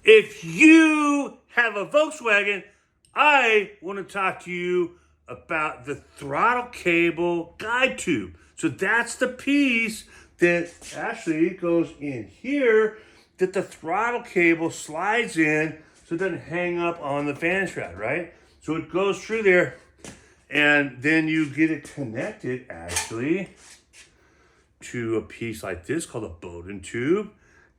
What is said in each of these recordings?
If you have a Volkswagen, I want to talk to you about the throttle cable guide tube. So that's the piece that actually goes in here that the throttle cable slides in so it doesn't hang up on the fan shroud, right? So it goes through there and then you get it connected actually to a piece like this called a bowden tube.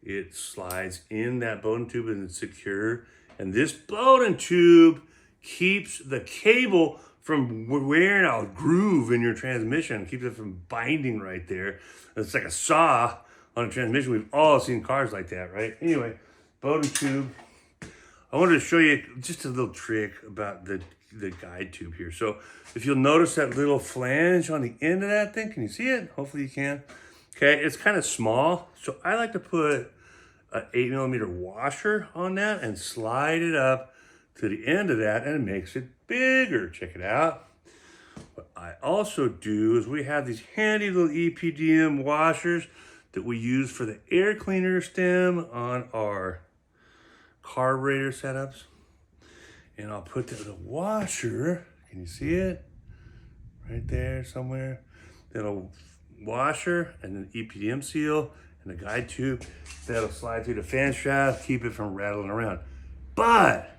It slides in that bowden tube and it's secure. And this bowden tube keeps the cable from wearing out a groove in your transmission, keeps it from binding right there. It's like a saw on a transmission. We've all seen cars like that, right? Anyway, bowden tube. I wanted to show you just a little trick about the guide tube here. So if you'll notice that little flange on the end of that thing, can you see it? Hopefully you can. Okay, it's kind of small. So I like to put an 8mm washer on that and slide it up to the end of that, and it makes it bigger. Check it out. What I also do is we have these handy little EPDM washers that we use for the air cleaner stem on our carburetor setups. And I'll put the washer, can you see it? Right there somewhere. That'll washer and then EPDM seal and the guide tube that'll slide through the fan shaft, keep it from rattling around. But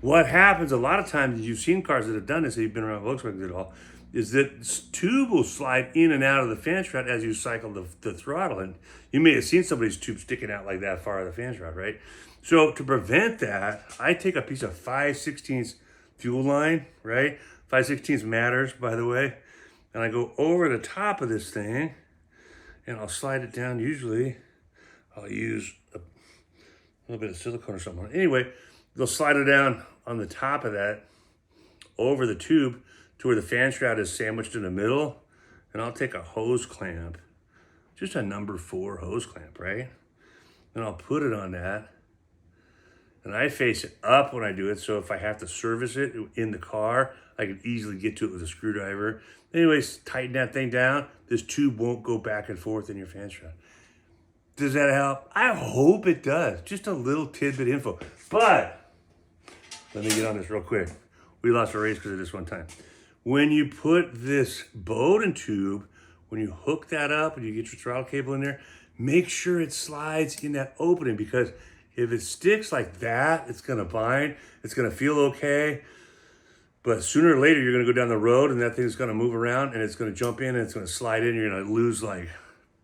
what happens a lot of times, you've seen cars that have done this, if you've been around Volkswagen at all, is that this tube will slide in and out of the fan shroud as you cycle the throttle. And you may have seen somebody's tube sticking out like that far out of the fan shroud, right? So to prevent that, I take a piece of 5/16 fuel line, right? 5/16 matters, by the way. And I go over the top of this thing and I'll slide it down. Usually I'll use a little bit of silicone or something. Anyway, they'll slide it down on the top of that over the tube to where the fan shroud is sandwiched in the middle. And I'll take a hose clamp, just a number 4 hose clamp, right? And I'll put it on that. And I face it up when I do it, so if I have to service it in the car, I can easily get to it with a screwdriver. Anyways, tighten that thing down. This tube won't go back and forth in your fan shroud. Does that help? I hope it does. Just a little tidbit info. But let me get on this real quick. We lost a race because of this one time. When you put this bowden tube, when you hook that up and you get your throttle cable in there, make sure it slides in that opening, because if it sticks like that, it's gonna bind, it's gonna feel okay, but sooner or later you're gonna go down the road and that thing's gonna move around and it's gonna jump in and it's gonna slide in, you're gonna lose like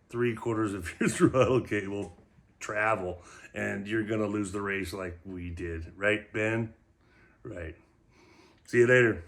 3/4 of your throttle cable travel and you're gonna lose the race like we did. Right, Ben? Right. See you later.